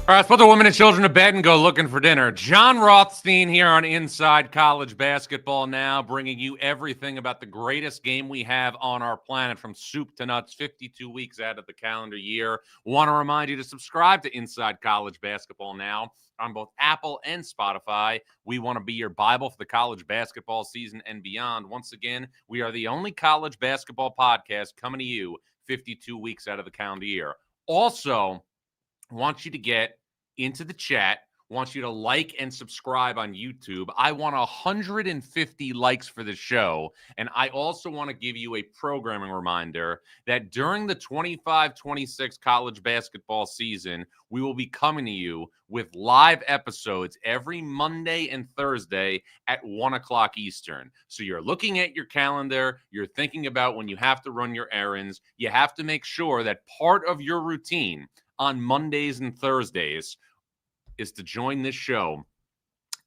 All right, let's put the women and children to bed and go looking for dinner. John Rothstein here on Inside College Basketball Now, bringing you everything about the greatest game we have on our planet from soup to nuts, 52 weeks out of the calendar year. Want to remind you to subscribe to Inside College Basketball Now on both Apple and Spotify. We want to be your Bible for the college basketball season and beyond. Once again, we are the only college basketball podcast coming to you 52 weeks out of the calendar year. Also, want you to get into the chat, want you to like and subscribe on YouTube. I want 150 likes for the show. And I also want to give you a programming reminder that during the 25-26 college basketball season, we will be coming to you with live episodes every Monday and Thursday at 1 o'clock Eastern. So you're looking at your calendar, you're thinking about when you have to run your errands, you have to make sure that part of your routine on Mondays and Thursdays is to join this show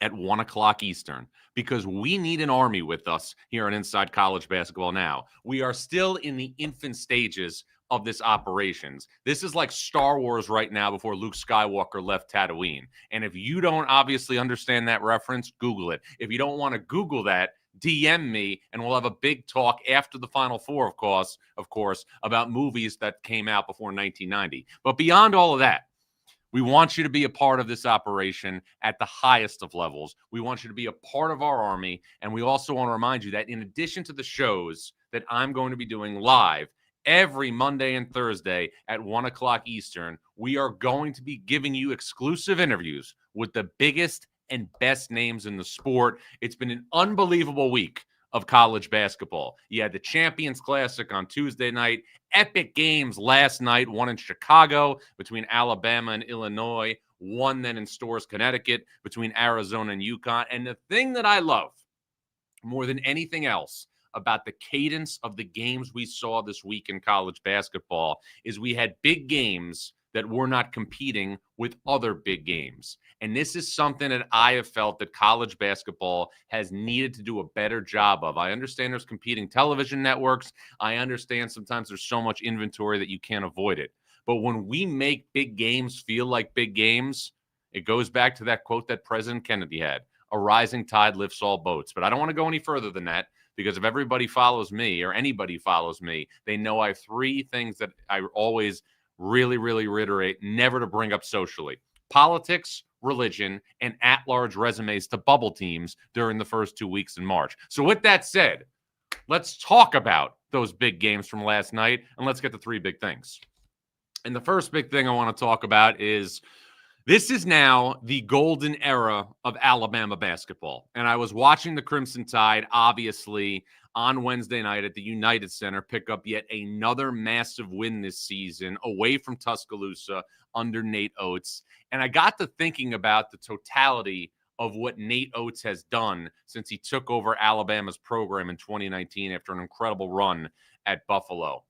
at 1 o'clock Eastern, because we need an army with us here on Inside College Basketball Now. We are still in the infant stages of this operations. This is like Star Wars right now before Luke Skywalker left Tatooine. And if you don't obviously understand that reference, Google it. If you don't want to Google that, DM me, and we'll have a big talk after the Final Four, of course, about movies that came out before 1990. But beyond all of that, we want you to be a part of this operation at the highest of levels. We want you to be a part of our army, and we also want to remind you that in addition to the shows that I'm going to be doing live every Monday and Thursday at 1 o'clock Eastern, we are going to be giving you exclusive interviews with the biggest and best names in the sport. It's been an unbelievable week of college basketball. You had the Champions Classic on Tuesday night, epic games last night, one in Chicago between Alabama and Illinois, one then in Storrs, Connecticut between Arizona and UConn. And the thing that I love more than anything else about the cadence of the games we saw this week in college basketball is we had big games that were not competing with other big games. And this is something that I have felt that college basketball has needed to do a better job of. I understand there's competing television networks. I understand sometimes there's so much inventory that you can't avoid it. But when we make big games feel like big games, it goes back to that quote that President Kennedy had, a rising tide lifts all boats. But I don't want to go any further than that, because if everybody follows me or anybody follows me, they know I have three things that I always really reiterate never to bring up socially: politics, religion, and at-large resumes to bubble teams during the first 2 weeks in March. So with that said, let's talk about those big games from last night, and let's get to three big things. And the first big thing I want to talk about is this is now the golden era of Alabama basketball. And I was watching the Crimson Tide, obviously, on Wednesday night at the United Center, pick up yet another massive win this season away from Tuscaloosa under Nate Oates. And I got to thinking about the totality of what Nate Oates has done since he took over Alabama's program in 2019 after an incredible run at Buffalo.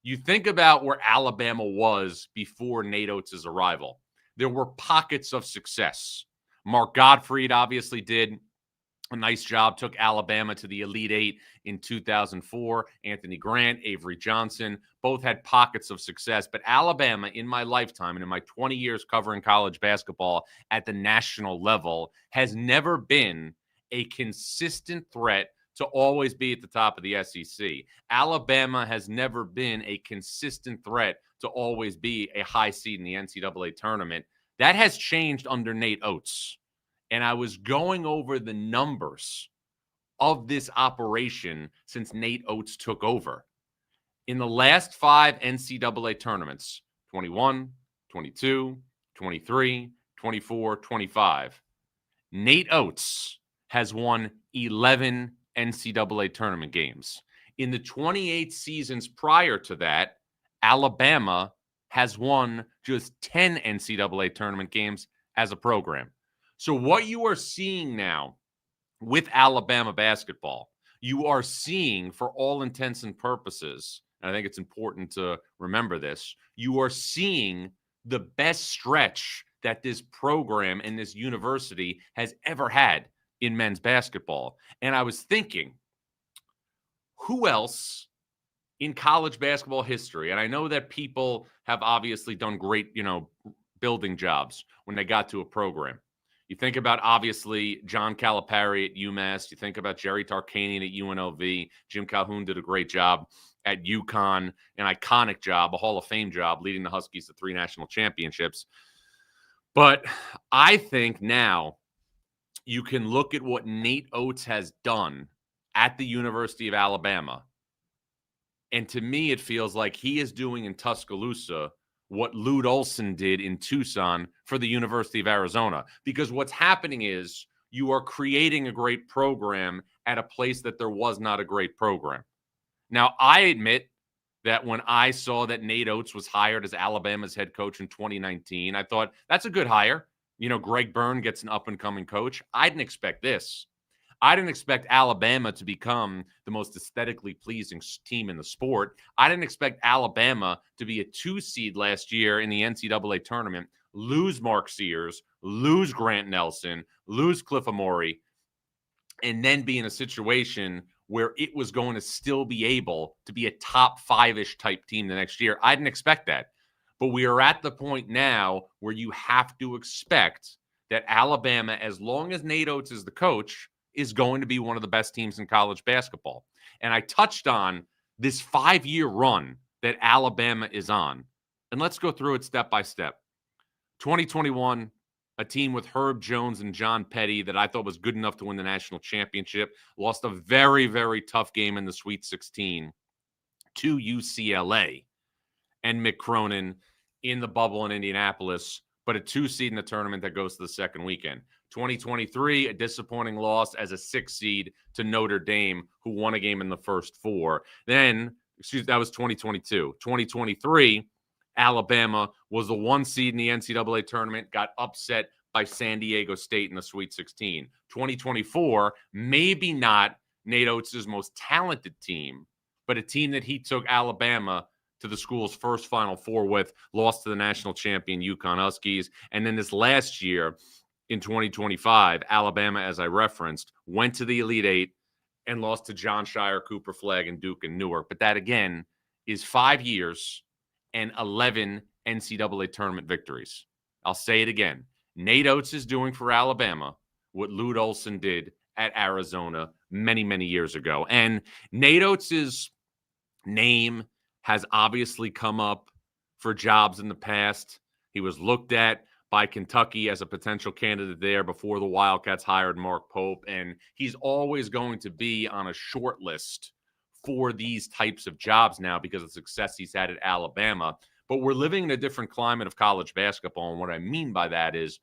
You think about where Alabama was before Nate Oates' arrival. There were pockets of success. Mark Gottfried obviously did a nice job, took Alabama to the Elite Eight in 2004. Anthony Grant, Avery Johnson, both had pockets of success. But Alabama, in my lifetime and in my 20 years covering college basketball at the national level, has never been a consistent threat to always be at the top of the SEC. Alabama has never been a consistent threat to always be a high seed in the NCAA tournament. That has changed under Nate Oates. And I was going over the numbers of this operation since Nate Oates took over. In the last 5 NCAA tournaments, 21, 22, 23, 24, 25, Nate Oates has won 11 NCAA tournament games. In the 28 seasons prior to that, Alabama has won just 10 NCAA tournament games as a program. So what you are seeing now with Alabama basketball, you are seeing, for all intents and purposes, and I think it's important to remember this, you are seeing the best stretch that this program and this university has ever had in men's basketball. And I was thinking, who else in college basketball history, and I know that people have obviously done great, building jobs when they got to a program. You think about, obviously, John Calipari at UMass. You think about Jerry Tarkanian at UNLV. Jim Calhoun did a great job at UConn, an iconic job, a Hall of Fame job, leading the Huskies to 3 national championships. But I think now you can look at what Nate Oates has done at the University of Alabama. And to me, it feels like he is doing in Tuscaloosa what Lute Olson did in Tucson for the University of Arizona. Because what's happening is you are creating a great program at a place that there was not a great program. Now, I admit that when I saw that Nate Oates was hired as Alabama's head coach in 2019, I thought, that's a good hire. You know, Greg Byrne gets an up-and-coming coach. I didn't expect this. I didn't expect Alabama to become the most aesthetically pleasing team in the sport. I didn't expect Alabama to be a 2 seed last year in the NCAA tournament, lose Mark Sears, lose Grant Nelson, lose Cliff Amore, and then be in a situation where it was going to still be able to be a top 5-ish type team the next year. I didn't expect that. But we are at the point now where you have to expect that Alabama, as long as Nate Oates is the coach, is going to be one of the best teams in college basketball. And I touched on this 5-year run that Alabama is on. And let's go through it step by step. 2021, a team with Herb Jones and John Petty that I thought was good enough to win the national championship, lost a very, very tough game in the Sweet 16 to UCLA and Mick Cronin in the bubble in Indianapolis, but a 2 seed in the tournament that goes to the second weekend. 2023, a disappointing loss as a 6 seed to Notre Dame, who won a game in the first 4. Then, that was 2022. 2023, Alabama was the 1 seed in the NCAA tournament, got upset by San Diego State in the Sweet 16. 2024, maybe not Nate Oates' most talented team, but a team that he took Alabama to the school's first Final Four with, lost to the national champion UConn Huskies. And then this last year, in 2025, Alabama, as I referenced, went to the Elite Eight and lost to John Shire, Cooper Flagg, and Duke and Newark. But that, again, is 5 years and 11 NCAA tournament victories. I'll say it again. Nate Oates is doing for Alabama what Lute Olson did at Arizona many, many years ago. And Nate Oates' name has obviously come up for jobs in the past. He was looked at by Kentucky as a potential candidate there before the Wildcats hired Mark Pope. And he's always going to be on a short list for these types of jobs now because of the success he's had at Alabama. But we're living in a different climate of college basketball. And what I mean by that is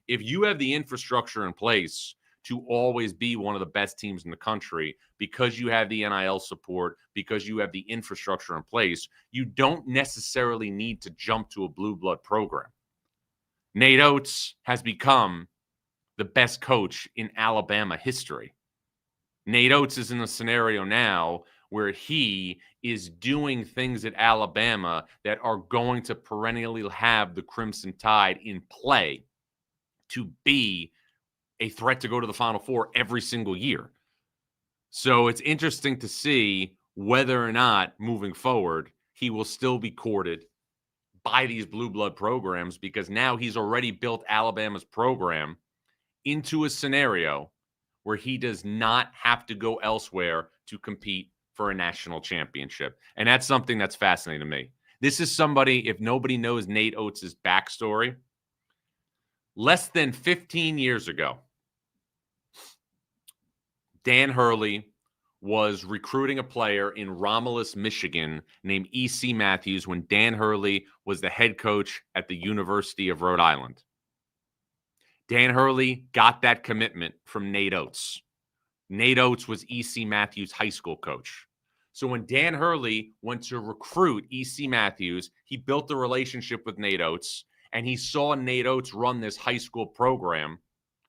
if you have the infrastructure in place to always be one of the best teams in the country because you have the NIL support, because you have the infrastructure in place, you don't necessarily need to jump to a blue blood program. Nate Oates has become the best coach in Alabama history. Nate Oates is in a scenario now where he is doing things at Alabama that are going to perennially have the Crimson Tide in play to be a threat to go to the Final Four every single year. So it's interesting to see whether or not moving forward he will still be courted by these blue blood programs, because now he's already built Alabama's program into a scenario where he does not have to go elsewhere to compete for a national championship. And that's something that's fascinating to me. This is somebody, if nobody knows Nate Oates' backstory, less than 15 years ago, Dan Hurley was recruiting a player in Romulus, Michigan, named E.C. Matthews when Dan Hurley was the head coach at the University of Rhode Island. Dan Hurley got that commitment from Nate Oates. Nate Oates was E.C. Matthews' high school coach. So when Dan Hurley went to recruit E.C. Matthews, he built a relationship with Nate Oates, and he saw Nate Oates run this high school program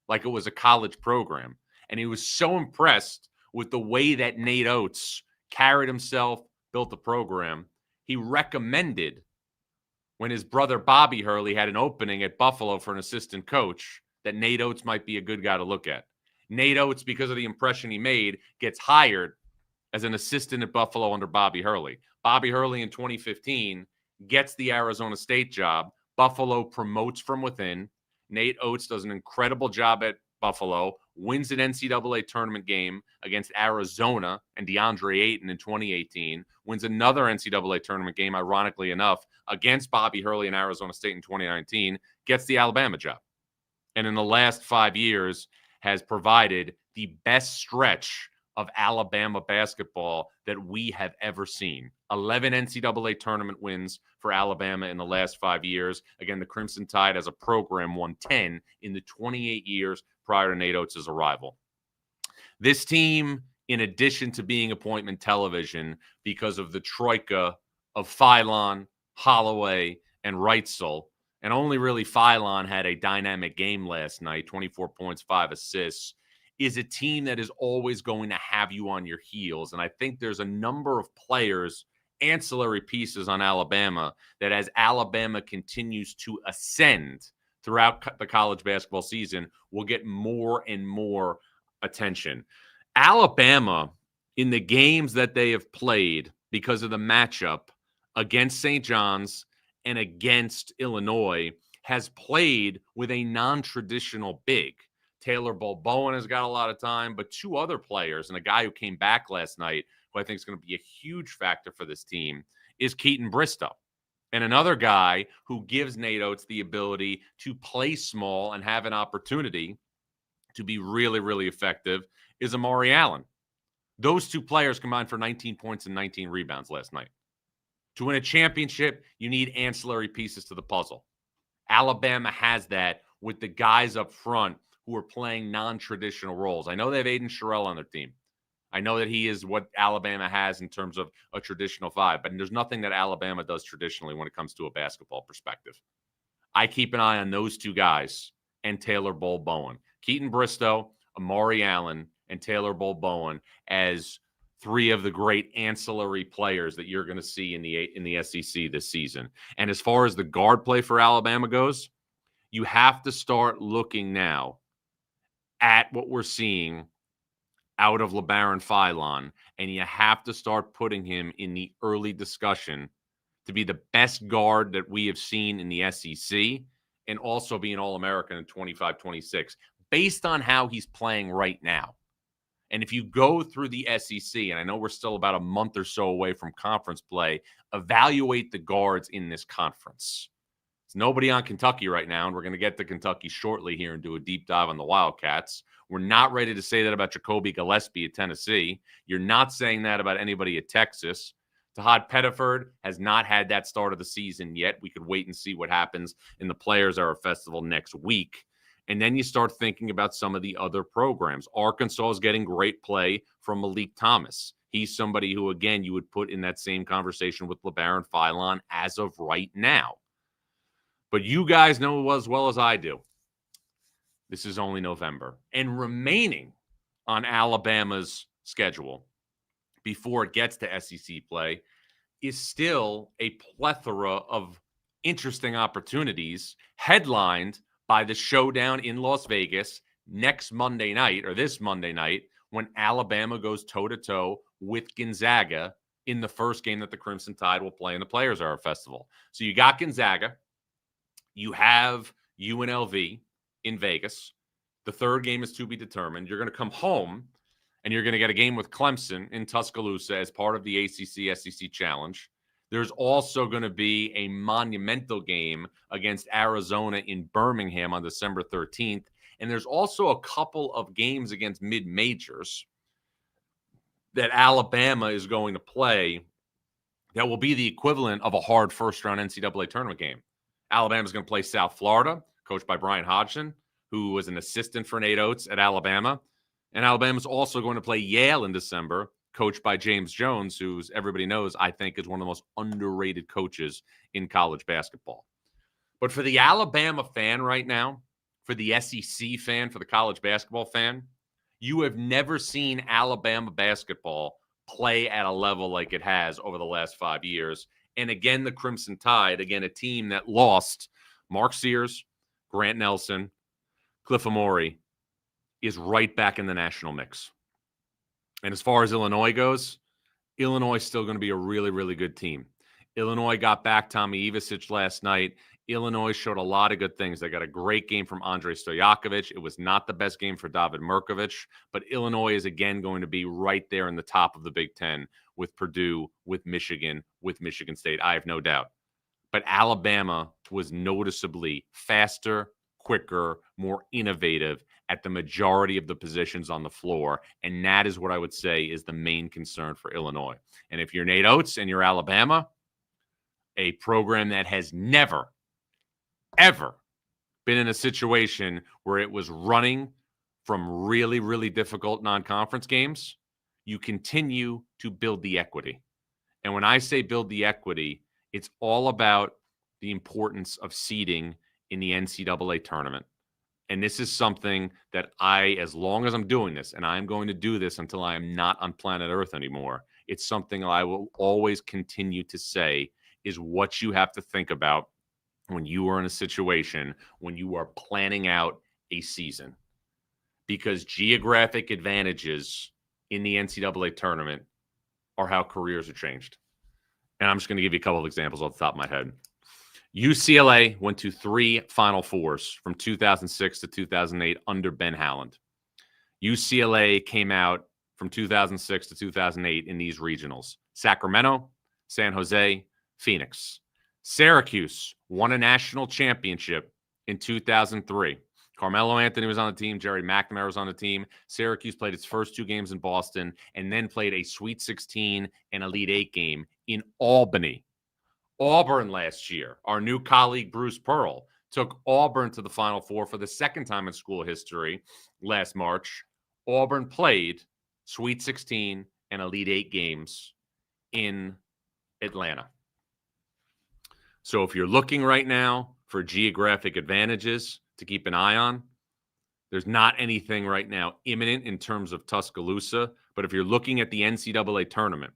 like it was a college program. And he was so impressed with the way that Nate Oates carried himself, built the program. He recommended, when his brother Bobby Hurley had an opening at Buffalo for an assistant coach, that Nate Oates might be a good guy to look at. Nate Oates, because of the impression he made, gets hired as an assistant at Buffalo under Bobby Hurley. Bobby Hurley in 2015 gets the Arizona State job. Buffalo promotes from within. Nate Oates does an incredible job at Buffalo, wins an NCAA tournament game against Arizona and DeAndre Ayton in 2018, wins another NCAA tournament game, ironically enough, against Bobby Hurley and Arizona State in 2019, gets the Alabama job. And in the last 5 years has provided the best stretch of Alabama basketball that we have ever seen. 11 NCAA tournament wins for Alabama in the last 5 years. Again, the Crimson Tide as a program won 10 in the 28 years prior to Nate Oates' arrival. This team, in addition to being appointment television because of the troika of Philon, Holloway, and Reitzel, and only really Philon had a dynamic game last night, 24 points, 5 assists, is a team that is always going to have you on your heels. And I think there's a number of players, ancillary pieces on Alabama, that as Alabama continues to ascend throughout the college basketball season, will get more and more attention. Alabama, in the games that they have played because of the matchup against St. John's and against Illinois, has played with a non-traditional big. Taylor Bowen has got a lot of time, but two other players and a guy who came back last night, who I think is going to be a huge factor for this team, is Keaton Bristow. And another guy who gives Nate Oates the ability to play small and have an opportunity to be really, really effective is Amari Allen. Those two players combined for 19 points and 19 rebounds last night. To win a championship, you need ancillary pieces to the puzzle. Alabama has that with the guys up front who are playing non-traditional roles. I know they have Aiden Sherrill on their team. I know that he is what Alabama has in terms of a traditional five, but there's nothing that Alabama does traditionally when it comes to a basketball perspective. I keep an eye on those two guys and Taylor Bowen. Keaton Bristow, Amari Allen, and Taylor Bowen as three of the great ancillary players that you're going to see in the SEC this season. And as far as the guard play for Alabama goes, you have to start looking now at what we're seeing out of LeBaron Philon, and you have to start putting him in the early discussion to be the best guard that we have seen in the SEC and also be an All-American in 25-26 based on how he's playing right now. And if you go through the SEC, and I know we're still about a month or so away from conference play, evaluate the guards in this conference. There's nobody on Kentucky right now, and we're going to get to Kentucky shortly here and do a deep dive on the Wildcats. We're not ready to say that about Jacoby Gillespie at Tennessee. You're not saying that about anybody at Texas. Tahad Pettiford has not had that start of the season yet. We could wait and see what happens in the Players Era Festival next week. And then you start thinking about some of the other programs. Arkansas is getting great play from Malik Thomas. He's somebody who, again, you would put in that same conversation with LeBaron Philon as of right now. But you guys know as well as I do, this is only November. And remaining on Alabama's schedule before it gets to SEC play is still a plethora of interesting opportunities headlined by the showdown in Las Vegas next Monday night, or this Monday night, when Alabama goes toe-to-toe with Gonzaga in the first game that the Crimson Tide will play in the Players Era Festival. So you got Gonzaga. You have UNLV in Vegas. The third game is to be determined. You're going to come home, and you're going to get a game with Clemson in Tuscaloosa as part of the ACC-SEC Challenge. There's also going to be a monumental game against Arizona in Birmingham on December 13th. And there's also a couple of games against mid-majors that Alabama is going to play that will be the equivalent of a hard first-round NCAA tournament game. Alabama's going to play South Florida, coached by Brian Hodgson, who was an assistant for Nate Oates at Alabama. And Alabama's also going to play Yale in December, coached by James Jones, who everybody knows, I think, is one of the most underrated coaches in college basketball. But for the Alabama fan right now, for the SEC fan, for the college basketball fan, you have never seen Alabama basketball play at a level like it has over the last 5 years. And again, the Crimson Tide, again, a team that lost Mark Sears, Grant Nelson, Cliff Amore, is right back in the national mix. And as far as Illinois goes, Illinois is still going to be a really, really good team. Illinois got back Tommy Ivasic last night. Illinois showed a lot of good things. They got a great game from Andrei Stojakovic. It was not the best game for David Mirkovic, but Illinois is again going to be right there in the top of the Big Ten with Purdue, with Michigan State. I have no doubt. But Alabama was noticeably faster, quicker, more innovative at the majority of the positions on the floor. And that is what I would say is the main concern for Illinois. And if you're Nate Oates and you're Alabama, a program that has never, ever been in a situation where it was running from really, really difficult non-conference games, you continue to build the equity. And when I say build the equity, it's all about the importance of seeding in the NCAA tournament. And this is something that as long as I'm doing this, and I'm going to do this until I am not on planet Earth anymore, it's something I will always continue to say is what you have to think about when you are in a situation, when you are planning out a season. Because geographic advantages in the NCAA tournament are how careers are changed. And I'm just going to give you a couple of examples off the top of my head. UCLA went to 3 Final Fours from 2006 to 2008 under Ben Howland. UCLA came out from 2006 to 2008 in these regionals: Sacramento, San Jose, Phoenix. Syracuse won a national championship in 2003. Carmelo Anthony was on the team. Jerry McNamara was on the team. Syracuse played its first 2 games in Boston and then played a Sweet 16 and Elite 8 game in Albany. Auburn last year, our new colleague Bruce Pearl took Auburn to the Final Four for the second time in school history last March. Auburn played Sweet 16 and Elite 8 games in Atlanta. So if you're looking right now for geographic advantages to keep an eye on, there's not anything right now imminent in terms of Tuscaloosa. But if you're looking at the NCAA tournament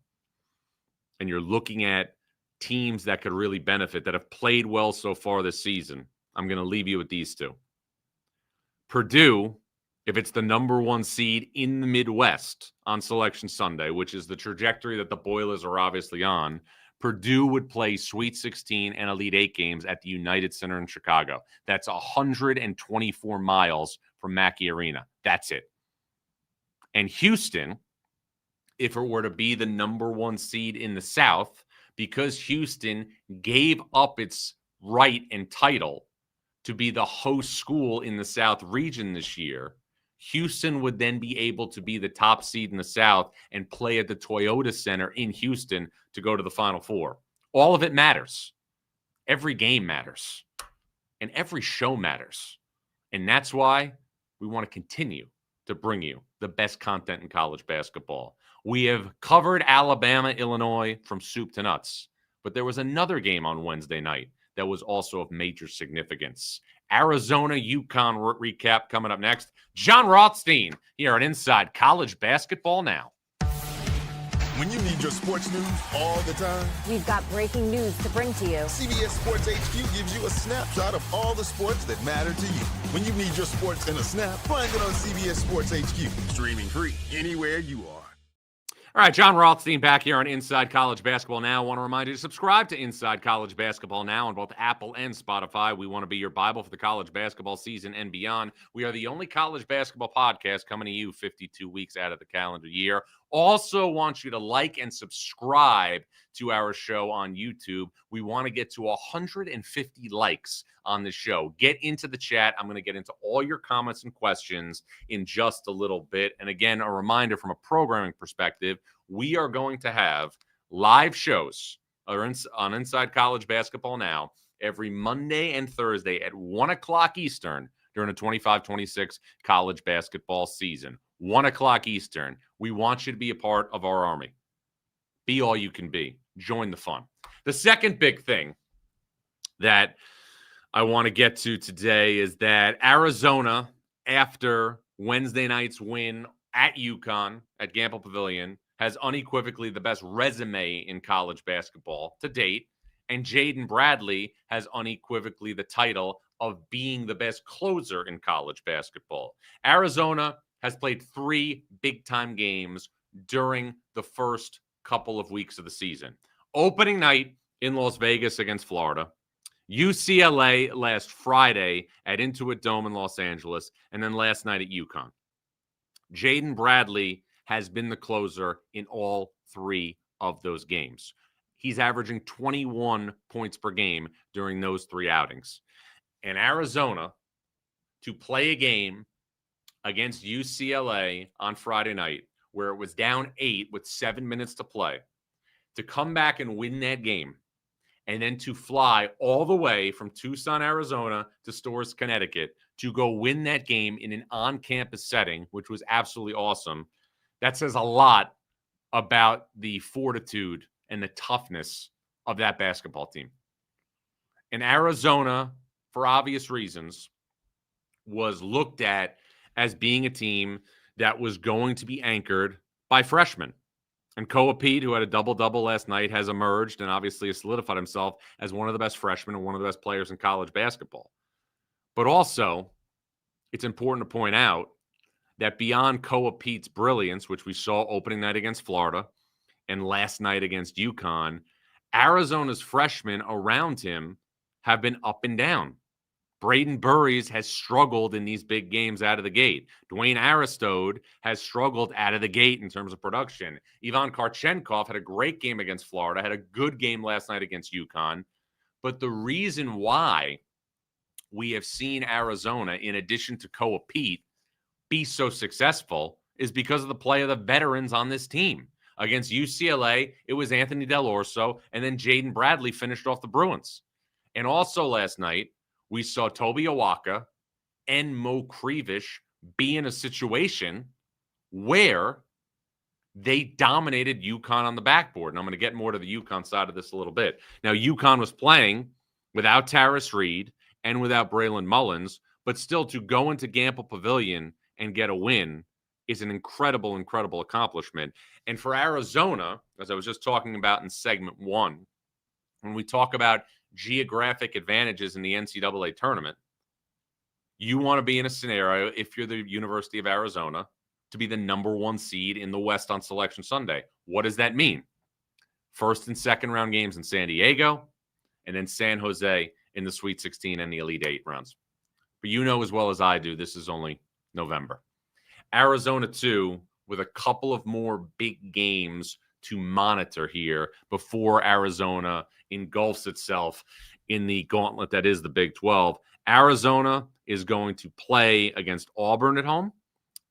and you're looking at teams that could really benefit, that have played well so far this season, I'm going to leave you with these 2. Purdue, if it's the number 1 seed in the Midwest on Selection Sunday, which is the trajectory that the Boilers are obviously on, Purdue would play Sweet 16 and Elite 8 games at the United Center in Chicago. That's 124 miles from Mackey Arena. That's it. And Houston, if it were to be the number 1 seed in the South, because Houston gave up its right and title to be the host school in the South region this year, Houston would then be able to be the top seed in the South and play at the Toyota Center in Houston to go to the Final Four. All of it matters. Every game matters. And every show matters. And that's why we want to continue to bring you the best content in college basketball. We have covered Alabama, Illinois from soup to nuts. But there was another game on Wednesday night that was also of major significance. Arizona, UConn recap coming up next. John Rothstein here on Inside College Basketball Now. When you need your sports news all the time, we've got breaking news to bring to you. CBS Sports HQ gives you a snapshot of all the sports that matter to you. When you need your sports in a snap, find it on CBS Sports HQ. Streaming free anywhere you are. All right, John Rothstein back here on Inside College Basketball Now. I want to remind you to subscribe to Inside College Basketball Now on both Apple and Spotify. We want to be your Bible for the college basketball season and beyond. We are the only college basketball podcast coming to you 52 weeks out of the calendar year. Also want you to like and subscribe to our show on YouTube. We want to get to 150 likes on the show. Get into the chat. I'm going to get into all your comments and questions in just a little bit. And again, a reminder from a programming perspective, we are going to have live shows on Inside College Basketball Now every Monday and Thursday at 1 o'clock Eastern during the 25-26 college basketball season. 1 o'clock Eastern. We want you to be a part of our army. Be all you can be. Join the fun. The second big thing that I want to get to today is that Arizona, after Wednesday night's win at UConn at Gamble Pavilion, has unequivocally the best resume in college basketball to date. And Jaden Bradley has unequivocally the title of being the best closer in college basketball. Arizona has played 3 big-time games during the first couple of weeks of the season. Opening night in Las Vegas against Florida. UCLA last Friday at Intuit Dome in Los Angeles, and then last night at UConn. Jaden Bradley has been the closer in all 3 of those games. He's averaging 21 points per game during those 3 outings. And Arizona, to play a game against UCLA on Friday night, where it was down 8 with 7 minutes to play, to come back and win that game, and then to fly all the way from Tucson, Arizona to Storrs, Connecticut to go win that game in an on-campus setting, which was absolutely awesome. That says a lot about the fortitude and the toughness of that basketball team. And Arizona, for obvious reasons, was looked at as being a team that was going to be anchored by freshmen. And Koa Pete, who had a double-double last night, has emerged and obviously has solidified himself as one of the best freshmen and one of the best players in college basketball. But also, it's important to point out that beyond Koa Pete's brilliance, which we saw opening night against Florida and last night against UConn, Arizona's freshmen around him have been up and down. Braden Burries has struggled in these big games out of the gate. Dwayne Aristode has struggled out of the gate in terms of production. Ivan Karchenkov had a great game against Florida, had a good game last night against UConn. But the reason why we have seen Arizona, in addition to Koa Pete, be so successful is because of the play of the veterans on this team. Against UCLA, it was Anthony Del Orso, and then Jaden Bradley finished off the Bruins. And also last night, we saw Toby Awaka and Mo Krivish be in a situation where they dominated UConn on the backboard. And I'm going to get more to the UConn side of this a little bit. Now, UConn was playing without Taris Reed and without Braylon Mullins, but still to go into Gampel Pavilion and get a win is an incredible, incredible accomplishment. And for Arizona, as I was just talking about in segment 1, when we talk about geographic advantages in the NCAA tournament, you want to be in a scenario, if you're the University of Arizona, to be the number 1 seed in the West on Selection Sunday. What does that mean? First and second round games in San Diego, and then San Jose in the Sweet 16 and the Elite 8 rounds. But you know as well as I do, this is only November. Arizona, too, with a couple of more big games to monitor here before Arizona engulfs itself in the gauntlet that is the Big 12. Arizona is going to play against Auburn at home.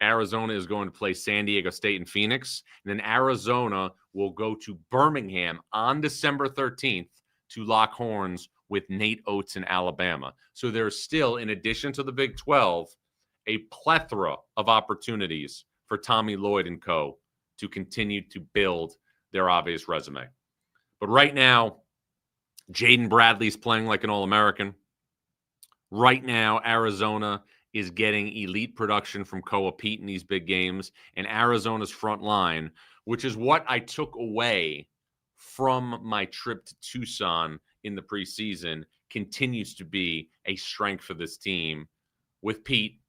Arizona is going to play San Diego State and Phoenix. And then Arizona will go to Birmingham on December 13th to lock horns with Nate Oates in Alabama. So there's still, in addition to the Big 12, a plethora of opportunities for Tommy Lloyd and co. to continue to build their obvious resume. But right now, Jaden Bradley's playing like an All-American. Right now, Arizona is getting elite production from Koa Pete in these big games. And Arizona's front line, which is what I took away from my trip to Tucson in the preseason, continues to be a strength for this team with Pete,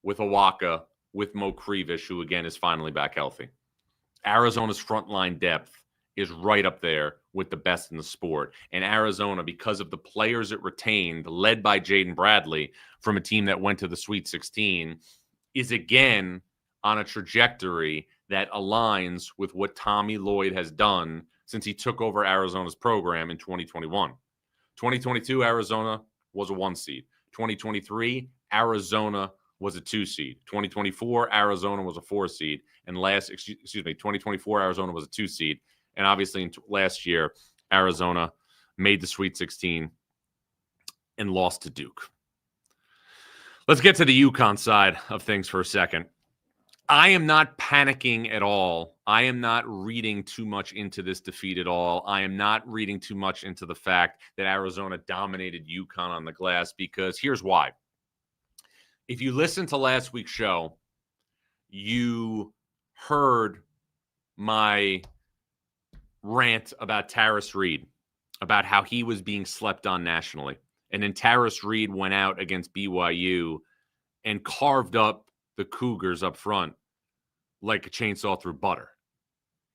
with Awaka, with Mo Krivish, who again is finally back healthy. Arizona's frontline depth is right up there with the best in the sport. And Arizona, because of the players it retained, led by Jaden Bradley from a team that went to the Sweet 16, is again on a trajectory that aligns with what Tommy Lloyd has done since he took over Arizona's program in 2021. 2022, Arizona was a 1 seed. 2023, Arizona was a 2 seed. 2024, Arizona was a 4 seed. And 2024, Arizona was a 2 seed. And obviously, last year, Arizona made the Sweet 16 and lost to Duke. Let's get to the UConn side of things for a second. I am not panicking at all. I am not reading too much into this defeat at all. I am not reading too much into the fact that Arizona dominated UConn on the glass, because here's why. If you listened to last week's show, you heard my rant about Taris Reed, about how he was being slept on nationally. And then Taris Reed went out against BYU and carved up the Cougars up front like a chainsaw through butter.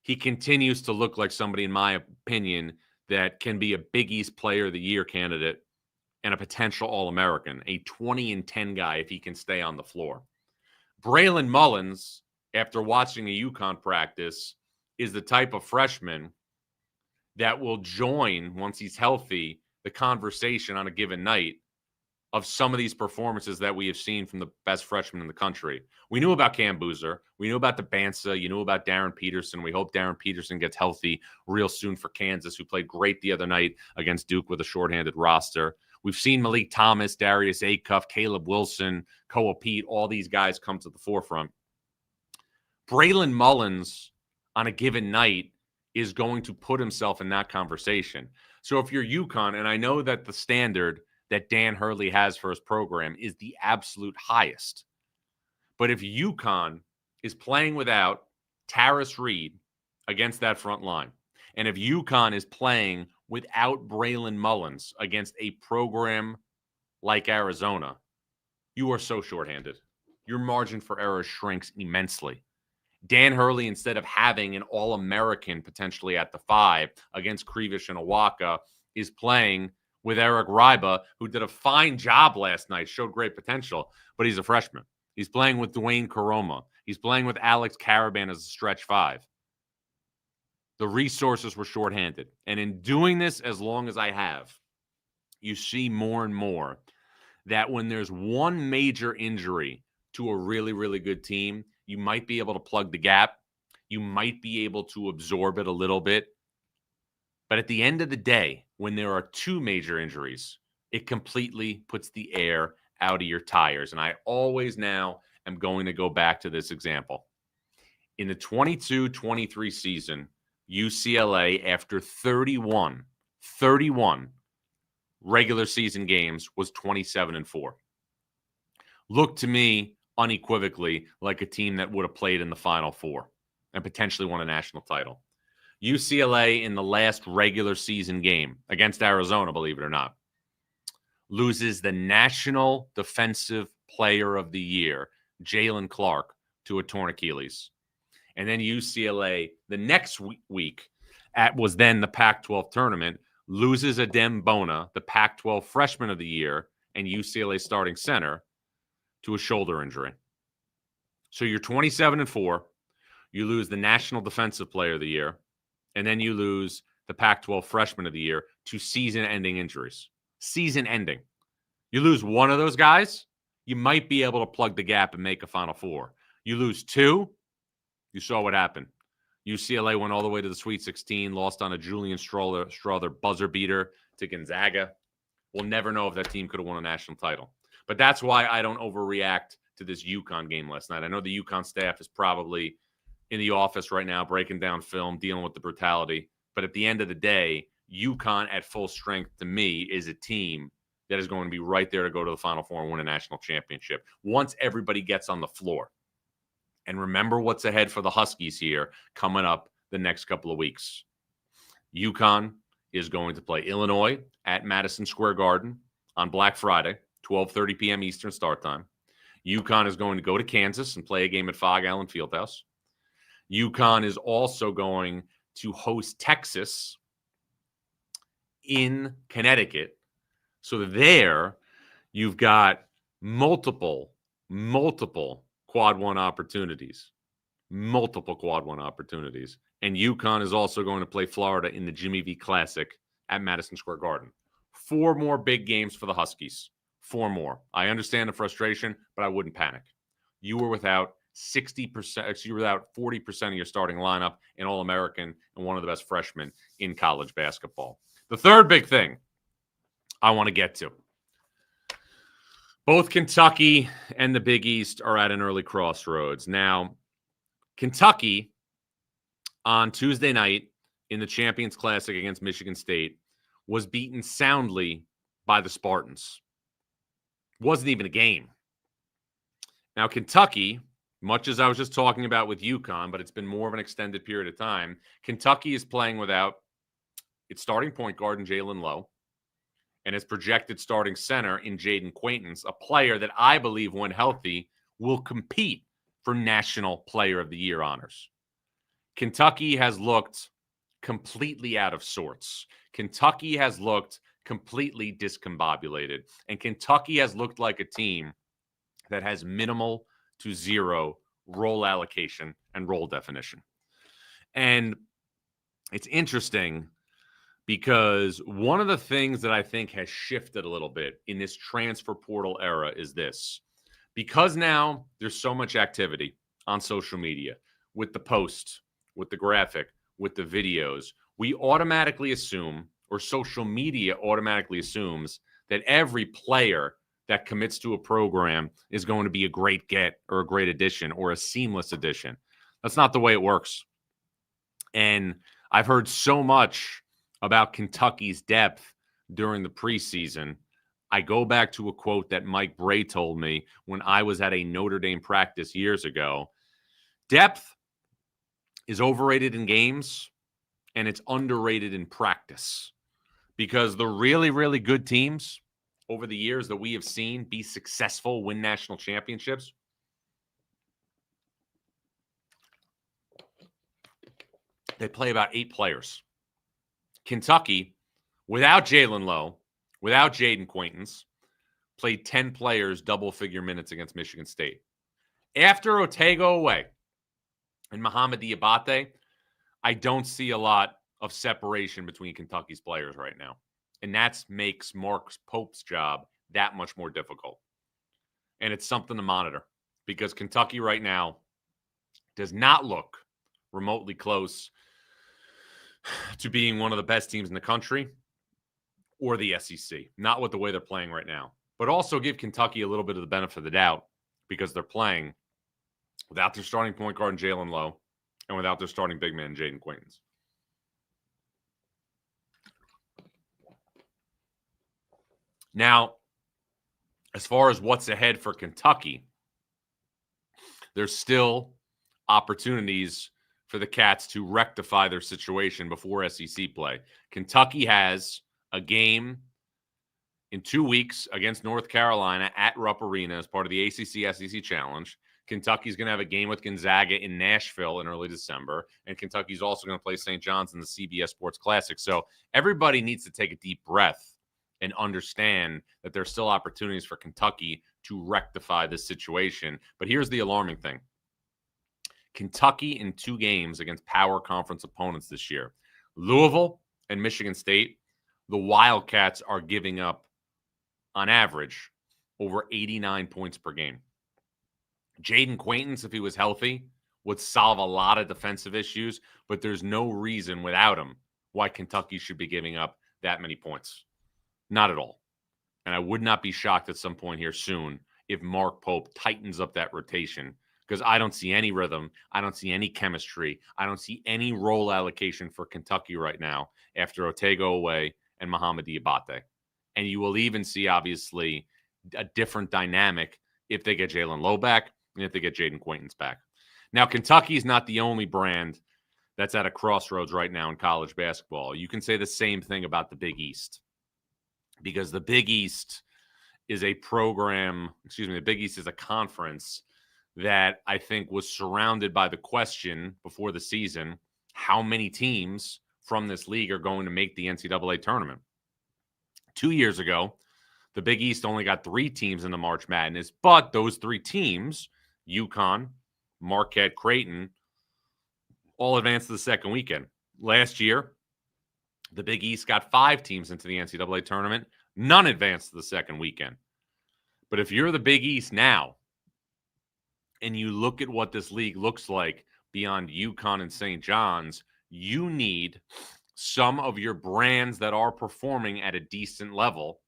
He continues to look like somebody, in my opinion, that can be a Big East Player of the Year candidate and a potential All-American, a 20-10 guy if he can stay on the floor. Braylon Mullins, after watching a UConn practice, is the type of freshman that will join, once he's healthy, the conversation on a given night of some of these performances that we have seen from the best freshmen in the country. We knew about Cam Boozer. We knew about DeBansa. You knew about Darren Peterson. We hope Darren Peterson gets healthy real soon for Kansas, who played great the other night against Duke with a shorthanded roster. We've seen Malik Thomas, Darius Acuff, Caleb Wilson, Koa Pete, all these guys come to the forefront. Braylon Mullins on a given night is going to put himself in that conversation. So if you're UConn, and I know that the standard that Dan Hurley has for his program is the absolute highest, but if UConn is playing without Taris Reed against that front line, and if UConn is playing without Braylon Mullins against a program like Arizona, you are so shorthanded. Your margin for error shrinks immensely. Dan Hurley, instead of having an All-American potentially at the 5 against Krivish and Awaka, is playing with Eric Ryba, who did a fine job last night, showed great potential, but he's a freshman. He's playing with Dwayne Karoma. He's playing with Alex Caravan as a stretch 5. The resources were shorthanded. And in doing this as long as I have, you see more and more that when there's one major injury to a really, really good team, you might be able to plug the gap. You might be able to absorb it a little bit. But at the end of the day, when there are 2 major injuries, it completely puts the air out of your tires. And I always now am going to go back to this example. In the 22-23 season, UCLA, after 31 regular season games, was 27-4. Looked to me unequivocally like a team that would have played in the Final Four and potentially won a national title. UCLA in the last regular season game against Arizona, believe it or not, loses the National Defensive Player of the Year, Jalen Clark, to a torn Achilles. And then UCLA the next week was then the Pac-12 tournament, loses Adem Bona, the Pac-12 Freshman of the Year and UCLA starting center, to a shoulder injury. So you're 27-4. You lose the National Defensive Player of the Year, and then you lose the Pac-12 Freshman of the Year to season-ending injuries. Season-ending. You lose one of those guys, you might be able to plug the gap and make a Final Four. You lose 2, you saw what happened. UCLA went all the way to the Sweet 16, lost on a Julian Strother buzzer beater to Gonzaga. We'll never know if that team could have won a national title. But that's why I don't overreact to this UConn game last night. I know the UConn staff is probably in the office right now breaking down film, dealing with the brutality. But at the end of the day, UConn at full strength, to me, is a team that is going to be right there to go to the Final Four and win a national championship once everybody gets on the floor. And remember what's ahead for the Huskies here coming up the next couple of weeks. UConn is going to play Illinois at Madison Square Garden on Black Friday, 12:30 p.m. Eastern start time. UConn is going to go to Kansas and play a game at Fog Allen Fieldhouse. UConn is also going to host Texas in Connecticut. So there you've got multiple quad one opportunities. Multiple quad one opportunities. And UConn is also going to play Florida in the Jimmy V Classic at Madison Square Garden. 4 more big games for the Huskies. 4 more. I understand the frustration, but I wouldn't panic. You were without 60%, you were without 40% of your starting lineup, an All-American and one of the best freshmen in college basketball. The third big thing I want to get to. Both Kentucky and the Big East are at an early crossroads. Now, Kentucky on Tuesday night in the Champions Classic against Michigan State was beaten soundly by the Spartans. Wasn't even a game. Now, Kentucky, much as I was just talking about with UConn, but it's been more of an extended period of time, Kentucky is playing without its starting point guard in Jalen Lowe and its projected starting center in Jaden Quaintance, a player that I believe, when healthy, will compete for National Player of the Year honors. Kentucky has looked completely out of sorts. Kentucky has looked completely discombobulated. And Kentucky has looked like a team that has minimal to zero role allocation and role definition. And it's interesting because one of the things that I think has shifted a little bit in this transfer portal era is this. Because now there's so much activity on social media with the post, with the graphic, with the videos, we automatically assume, or social media automatically assumes, that every player that commits to a program is going to be a great get or a great addition or a seamless addition. That's not the way it works. And I've heard so much about Kentucky's depth during the preseason. I go back to a quote that Mike Bray told me when I was at a Notre Dame practice years ago. Depth is overrated in games and it's underrated in practice, because the really, really good teams over the years that we have seen be successful, win national championships, they play about 8 players. Kentucky, without Jalen Lowe, without Jaden Quaintance, played 10 players double-figure minutes against Michigan State. After Otego away and Mohamed Diabate, I don't see a lot of separation between Kentucky's players right now. And that makes Mark Pope's job that much more difficult. And it's something to monitor, because Kentucky right now does not look remotely close to being one of the best teams in the country or the SEC. Not with the way they're playing right now. But also give Kentucky a little bit of the benefit of the doubt, because they're playing without their starting point guard Jalen Lowe and without their starting big man Jaden Quaintance. Now, as far as what's ahead for Kentucky, there's still opportunities for the Cats to rectify their situation before SEC play. Kentucky has a game in 2 weeks against North Carolina at Rupp Arena as part of the ACC-SEC Challenge. Kentucky's going to have a game with Gonzaga in Nashville in early December, and Kentucky's also going to play St. John's in the CBS Sports Classic. So everybody needs to take a deep breath and understand that there's still opportunities for Kentucky to rectify this situation. But here's the alarming thing. Kentucky in 2 games against power conference opponents this year, Louisville and Michigan State, the Wildcats are giving up, on average, over 89 points per game. Jaden Quaintance, if he was healthy, would solve a lot of defensive issues, but there's no reason without him why Kentucky should be giving up that many points. Not at all. And I would not be shocked at some point here soon if Mark Pope tightens up that rotation, because I don't see any rhythm. I don't see any chemistry. I don't see any role allocation for Kentucky right now after Otego away and Mohamed Diabate. And you will even see, obviously, a different dynamic if they get Jalen Lowe back and if they get Jaden Quaintance back. Now, Kentucky is not the only brand that's at a crossroads right now in college basketball. You can say the same thing about the Big East, because the Big East is a conference that I think was surrounded by the question before the season, how many teams from this league are going to make the NCAA tournament? 2 years ago, the Big East only got 3 teams in the March Madness, but those 3 teams, UConn, Marquette, Creighton, all advanced to the second weekend. Last year, the Big East got 5 teams into the NCAA tournament. None advanced to the second weekend. But if you're the Big East now, and you look at what this league looks like beyond UConn and St. John's, you need some of your brands that are performing at a decent level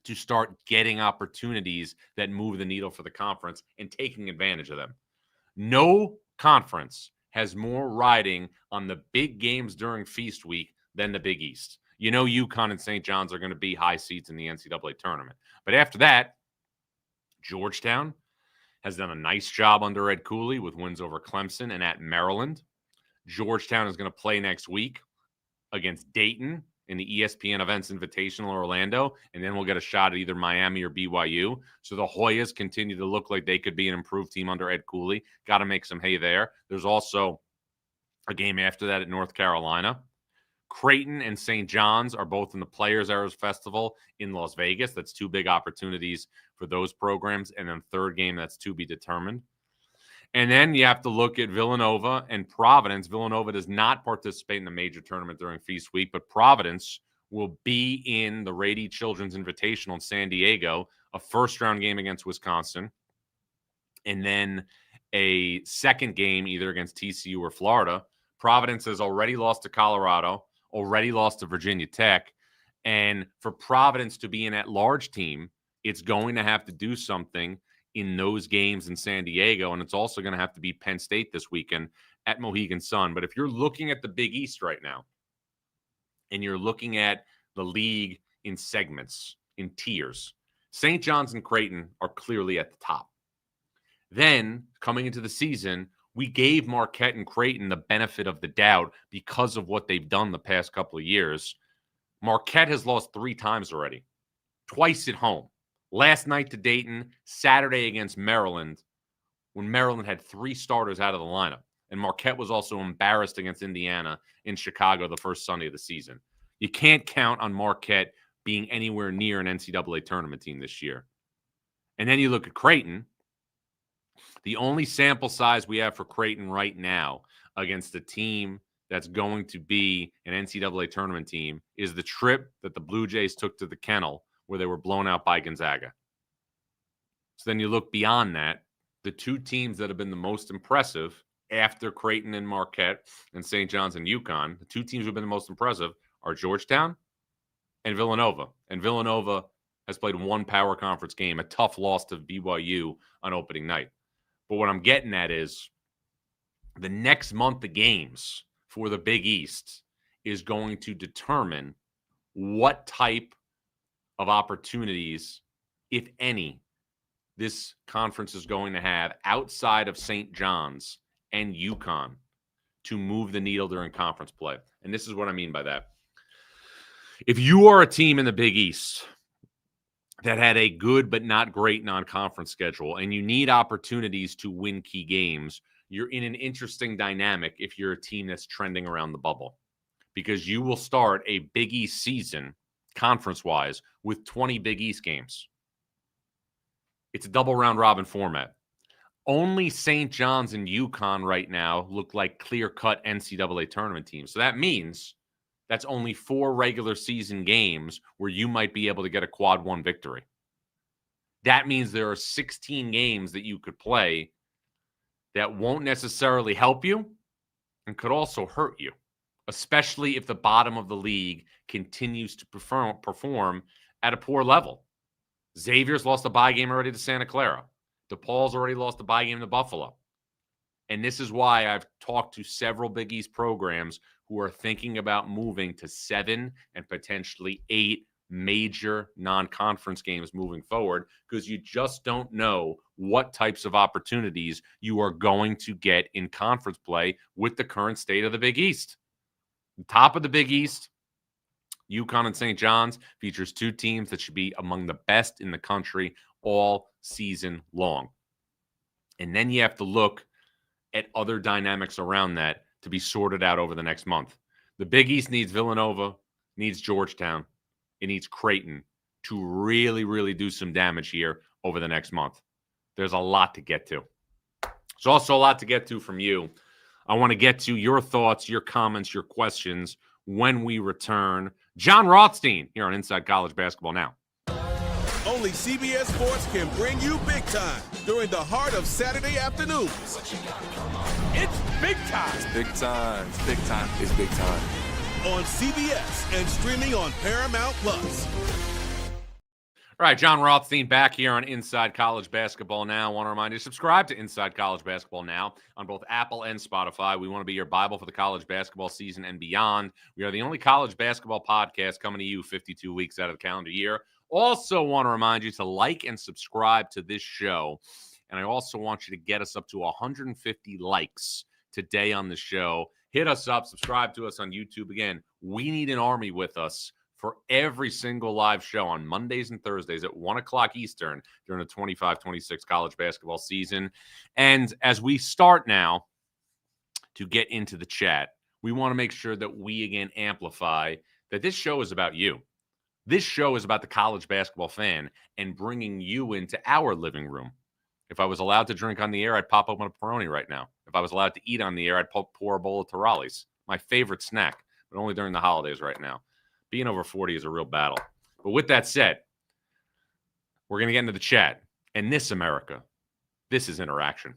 to start getting opportunities that move the needle for the conference and taking advantage of them. No conference has more riding on the big games during feast week than the Big East. You know, UConn and St. John's are going to be high seeds in the NCAA tournament. But after that, Georgetown has done a nice job under Ed Cooley with wins over Clemson and at Maryland. Georgetown is going to play next week against Dayton in the ESPN Events Invitational Orlando, and then we'll get a shot at either Miami or BYU. So the Hoyas continue to look like they could be an improved team under Ed Cooley. Got to make some hay there. There's also a game after that at North Carolina. Creighton and St. John's are both in the Players Eras Festival in Las Vegas. That's 2 big opportunities for those programs. And then third game, that's to be determined. And then you have to look at Villanova and Providence. Villanova does not participate in the major tournament during Feast Week, but Providence will be in the Rady Children's Invitational in San Diego, a first-round game against Wisconsin, and then a second game either against TCU or Florida. Providence has already lost to Colorado, already lost to Virginia Tech, and for Providence to be an at-large team, it's going to have to do something in those games in San Diego, and it's also going to have to be Penn State this weekend at Mohegan Sun. But if you're looking at the Big East right now, and you're looking at the league in segments, in tiers, St. John's and Creighton are clearly at the top. Then, coming into the season, we gave Marquette and Creighton the benefit of the doubt because of what they've done the past couple of years. Marquette has lost 3 times already, twice at home. Last night to Dayton, Saturday against Maryland, when Maryland had 3 starters out of the lineup. And Marquette was also embarrassed against Indiana in Chicago the first Sunday of the season. You can't count on Marquette being anywhere near an NCAA tournament team this year. And then you look at Creighton. The only sample size we have for Creighton right now against a team that's going to be an NCAA tournament team is the trip that the Blue Jays took to the Kennel where they were blown out by Gonzaga. So then you look beyond that, the 2 teams that have been the most impressive after Creighton and Marquette and St. John's and UConn, the 2 teams who have been the most impressive are Georgetown and Villanova. And Villanova has played 1 power conference game, a tough loss to BYU on opening night. But what I'm getting at is the next month of games for the Big East is going to determine what type of opportunities, if any, this conference is going to have outside of St. John's and UConn to move the needle during conference play. And this is what I mean by that. If you are a team in the Big East that had a good but not great non-conference schedule and you need opportunities to win key games, you're in an interesting dynamic if you're a team that's trending around the bubble, because you will start a Big East season conference-wise with 20 Big East games. It's a double round robin format. Only St. John's and UConn right now look like clear-cut NCAA tournament teams. So that means that's only 4 regular season games where you might be able to get a quad 1 victory. That means there are 16 games that you could play that won't necessarily help you and could also hurt you, especially if the bottom of the league continues to perform at a poor level. Xavier's lost a bye game already to Santa Clara. DePaul's already lost a bye game to Buffalo. And this is why I've talked to several Big East programs who are thinking about moving to 7 and potentially 8 major non-conference games moving forward, because you just don't know what types of opportunities you are going to get in conference play with the current state of the Big East. The top of the Big East, UConn and St. John's, features 2 teams that should be among the best in the country all season long. And then you have to look at other dynamics around that to be sorted out over the next month. The Big East needs Villanova, needs Georgetown, it needs Creighton to really, really do some damage here over the next month. There's a lot to get to. There's also a lot to get to from you. I want to get to your thoughts, your comments, your questions when we return. John Rothstein here on Inside College Basketball Now. Only CBS Sports can bring you big time during the heart of Saturday afternoons. It's big time. It's big time. It's big time. It's big time. On CBS and streaming on Paramount Plus. All right, John Rothstein back here on Inside College Basketball Now. I want to remind you to subscribe to Inside College Basketball Now on both Apple and Spotify. We want to be your Bible for the college basketball season and beyond. We are the only college basketball podcast coming to you 52 weeks out of the calendar year. Also want to remind you to like and subscribe to this show. And I also want you to get us up to 150 likes today on the show. Hit us up, subscribe to us on YouTube. Again, we need an army with us for every single live show on Mondays and Thursdays at 1 o'clock Eastern during the 25-26 college basketball season. And as we start now to get into the chat, we want to make sure that we, again, amplify that this show is about you. This show is about the college basketball fan and bringing you into our living room. If I was allowed to drink on the air, I'd pop open a Peroni right now. If I was allowed to eat on the air, I'd pour a bowl of Torrales, my favorite snack, but only during the holidays right now. Being over 40 is a real battle. But with that said, we're going to get into the chat. And this, America, this is interaction.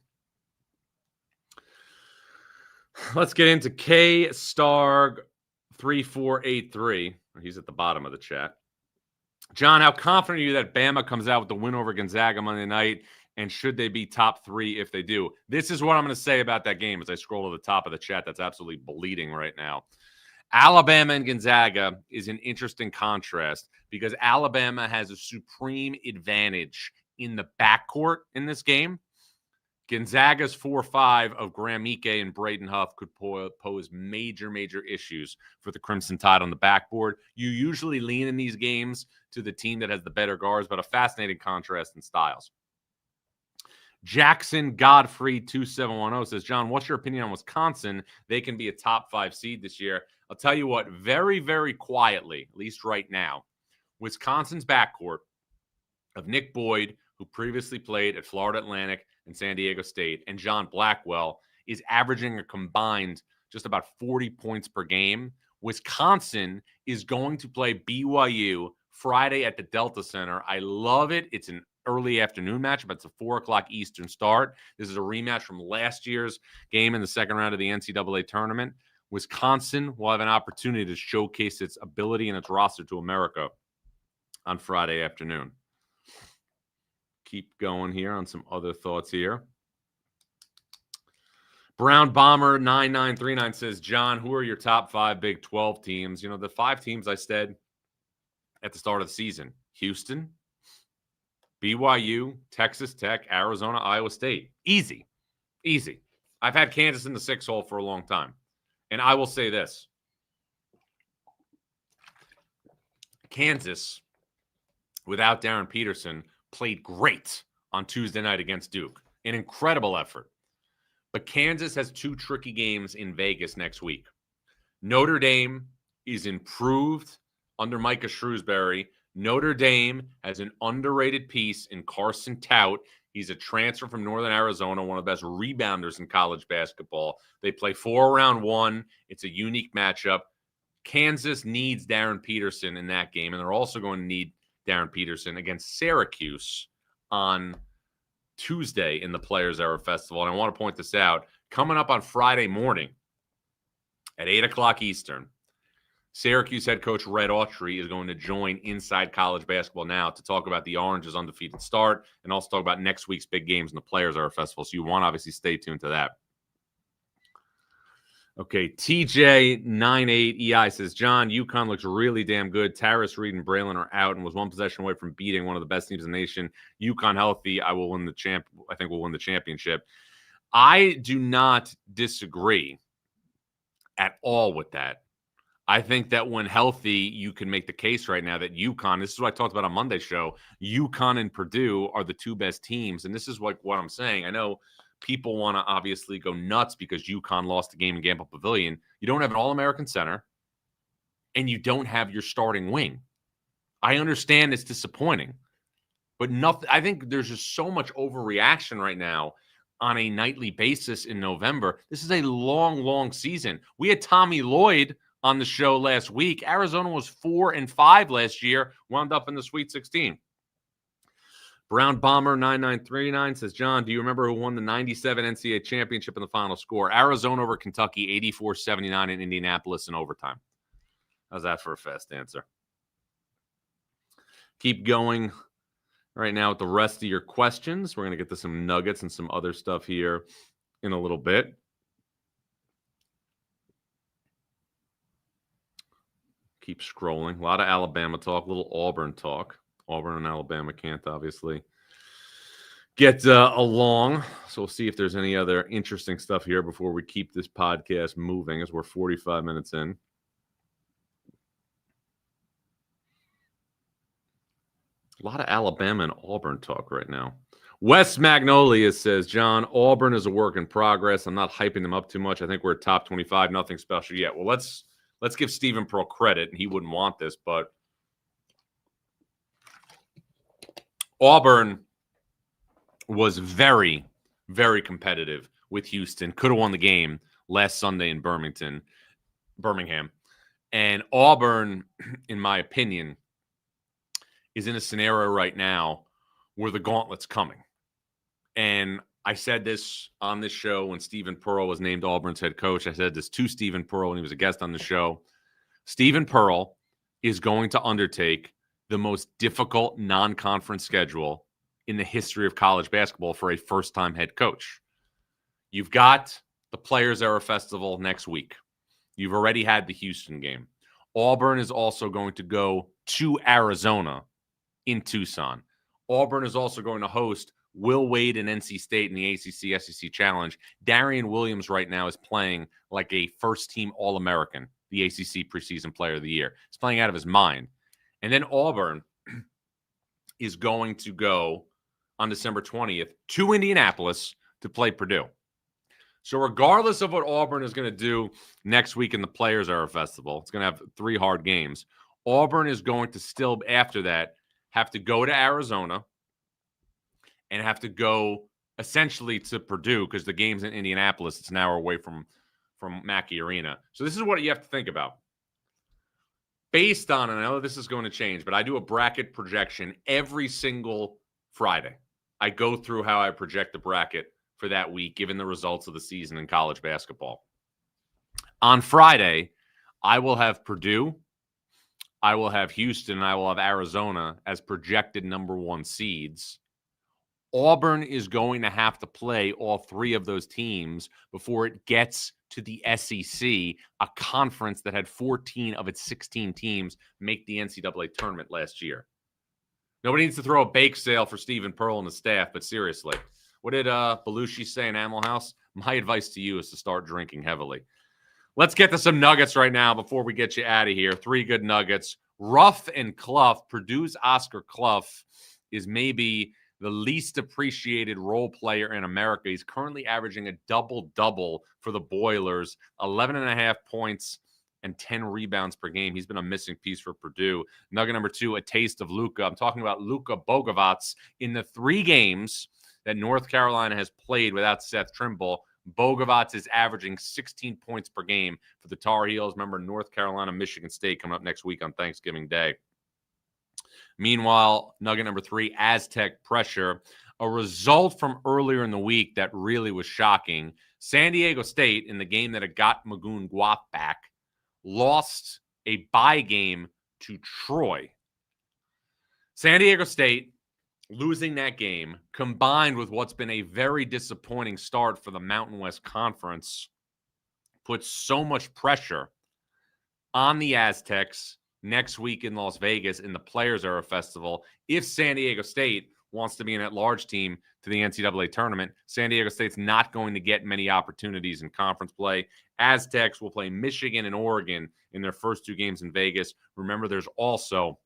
Let's get into K-Starg3483. He's at the bottom of the chat. John, how confident are you that Bama comes out with the win over Gonzaga Monday night? And should they be top 3 if they do? This is what I'm going to say about that game as I scroll to the top of the chat that's absolutely bleeding right now. Alabama and Gonzaga is an interesting contrast because Alabama has a supreme advantage in the backcourt in this game. Gonzaga's 4-5 of Graham Ike and Braden Huff could pose major, major issues for the Crimson Tide on the backboard. You usually lean in these games to the team that has the better guards, but a fascinating contrast in styles. Jackson Godfrey 2710 says, John, what's your opinion on Wisconsin? They can be a top 5 seed this year. I'll tell you what, very, very quietly, at least right now, Wisconsin's backcourt of Nick Boyd, who previously played at Florida Atlantic and San Diego State, and John Blackwell is averaging a combined just about 40 points per game. Wisconsin is going to play BYU Friday at the Delta Center. I love it. It's an early afternoon matchup. It's a 4:00 Eastern start. This is a rematch from last year's game in the second round of the NCAA tournament. Wisconsin will have an opportunity to showcase its ability and its roster to America on Friday afternoon. Keep going here on some other thoughts here. Brown Bomber 9939 says, John, who are your top 5 Big 12 teams? You know, the 5 teams I said at the start of the season: Houston, BYU, Texas Tech, Arizona, Iowa State. Easy. Easy. I've had Kansas in the 6 hole for a long time. And I will say this. Kansas, without Darren Peterson, played great on Tuesday night against Duke. An incredible effort. But Kansas has 2 tricky games in Vegas next week. Notre Dame is improved under Micah Shrewsbury. Notre Dame has an underrated piece in Carson Tout. He's a transfer from Northern Arizona, one of the best rebounders in college basketball. They play 4 round 1. It's a unique matchup. Kansas needs Darren Peterson in that game, and they're also going to need Darren Peterson against Syracuse on Tuesday in the Players Era Festival. And I want to point this out. Coming up on Friday morning at 8:00 Eastern, Syracuse head coach Red Autry is going to join Inside College Basketball Now to talk about the Orange's undefeated start and also talk about next week's big games in the Players Era Festival. So you want to obviously stay tuned to that. Okay, TJ98EI says, John, UConn looks really damn good. Taris, Reed, and Braylon are out and was 1 possession away from beating one of the best teams in the nation. UConn healthy, I think we'll win the championship. I do not disagree at all with that. I think that when healthy, you can make the case right now that UConn, this is what I talked about on Monday's show, UConn and Purdue are the 2 best teams. And this is what I'm saying. I know people want to obviously go nuts because UConn lost the game in Gamble Pavilion. You don't have an All-American center, and you don't have your starting wing. I understand it's disappointing, but nothing. I think there's just so much overreaction right now on a nightly basis in November. This is a long, long season. We had Tommy Lloyd on the show last week. Arizona was 4-5 last year, wound up in the Sweet 16. Brown Bomber 9939 says, John, do you remember who won the 97 NCAA championship in the final score? Arizona over Kentucky, 84-79 in Indianapolis in overtime. How's that for a fast answer? Keep going right now with the rest of your questions. We're going to get to some nuggets and some other stuff here in a little bit. Keep scrolling. A lot of Alabama talk, a little Auburn talk. Auburn and Alabama can't obviously get along. So we'll see if there's any other interesting stuff here before we keep this podcast moving as we're 45 minutes in. A lot of Alabama and Auburn talk right now. Wes Magnolia says, John, Auburn is a work in progress. I'm not hyping them up too much. I think we're top 25, nothing special yet. Well, let's give Stephen Pearl credit, and he wouldn't want this, but Auburn was very, very competitive with Houston. Could have won the game last Sunday in Birmingham. And Auburn, in my opinion, is in a scenario right now where the gauntlet's coming. And I said this on this show when Stephen Pearl was named Auburn's head coach. I said this to Stephen Pearl when he was a guest on the show. Stephen Pearl is going to undertake the most difficult non-conference schedule in the history of college basketball for a first-time head coach. You've got the Players Era Festival next week. You've already had the Houston game. Auburn is also going to go to Arizona in Tucson. Auburn is also going to host Will Wade and NC State in the ACC SEC Challenge. Darian Williams right now is playing like a first-team All-American, the ACC preseason player of the year. He's playing out of his mind. And then Auburn is going to go on December 20th to Indianapolis to play Purdue. So regardless of what Auburn is going to do next week in the Players Era Festival, it's going to have 3 hard games. Auburn is going to still, after that, have to go to Arizona and have to go essentially to Purdue because the game's in Indianapolis. It's an hour away from Mackey Arena. So this is what you have to think about. Based on, and I know this is going to change, but I do a bracket projection every single Friday. I go through how I project the bracket for that week, given the results of the season in college basketball. On Friday, I will have Purdue, I will have Houston, and I will have Arizona as projected number 1 seeds. Auburn is going to have to play all 3 of those teams before it gets to the SEC, a conference that had 14 of its 16 teams make the NCAA tournament last year. Nobody needs to throw a bake sale for Stephen Pearl and the staff, but seriously, what did Belushi say in Animal House? My advice to you is to start drinking heavily. Let's get to some nuggets right now before we get you out of here. 3 good nuggets. Ruff and Clough. Purdue's Oscar Clough is maybe the least appreciated role player in America. He's currently averaging a double-double for the Boilers, 11.5 points and 10 rebounds per game. He's been a missing piece for Purdue. Nugget number 2, a taste of Luka. I'm talking about Luka Bogovac. In the 3 games that North Carolina has played without Seth Trimble, Bogovac is averaging 16 points per game for the Tar Heels. Remember, North Carolina, Michigan State coming up next week on Thanksgiving Day. Meanwhile, nugget number 3, Aztec pressure. A result from earlier in the week that really was shocking. San Diego State, in the game that had got Magoon Guap back, lost a bye game to Troy. San Diego State losing that game, combined with what's been a very disappointing start for the Mountain West Conference, puts so much pressure on the Aztecs next week in Las Vegas in the Players Era Festival. If San Diego State wants to be an at-large team to the NCAA tournament, San Diego State's not going to get many opportunities in conference play. Aztecs will play Michigan and Oregon in their first 2 games in Vegas. Remember, there's also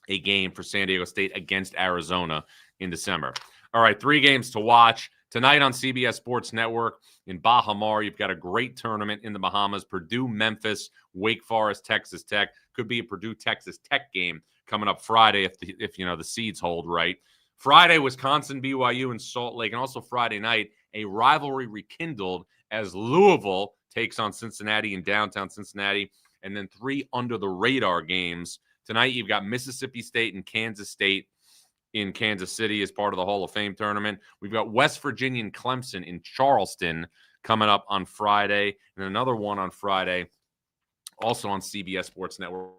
a game for San Diego State against Arizona in December. All right, 3 games to watch. Tonight on CBS Sports Network in Baja Mar, you've got a great tournament in the Bahamas. Purdue, Memphis, Wake Forest, Texas Tech. Could be a Purdue-Texas Tech game coming up Friday if the seeds hold right. Friday, Wisconsin, BYU, and Salt Lake. And also Friday night, a rivalry rekindled as Louisville takes on Cincinnati in downtown Cincinnati. And then 3 under-the-radar games. Tonight, you've got Mississippi State and Kansas State in Kansas City as part of the Hall of Fame tournament. We've got West Virginia and Clemson in Charleston coming up on Friday. And another one on Friday, also on CBS Sports Network.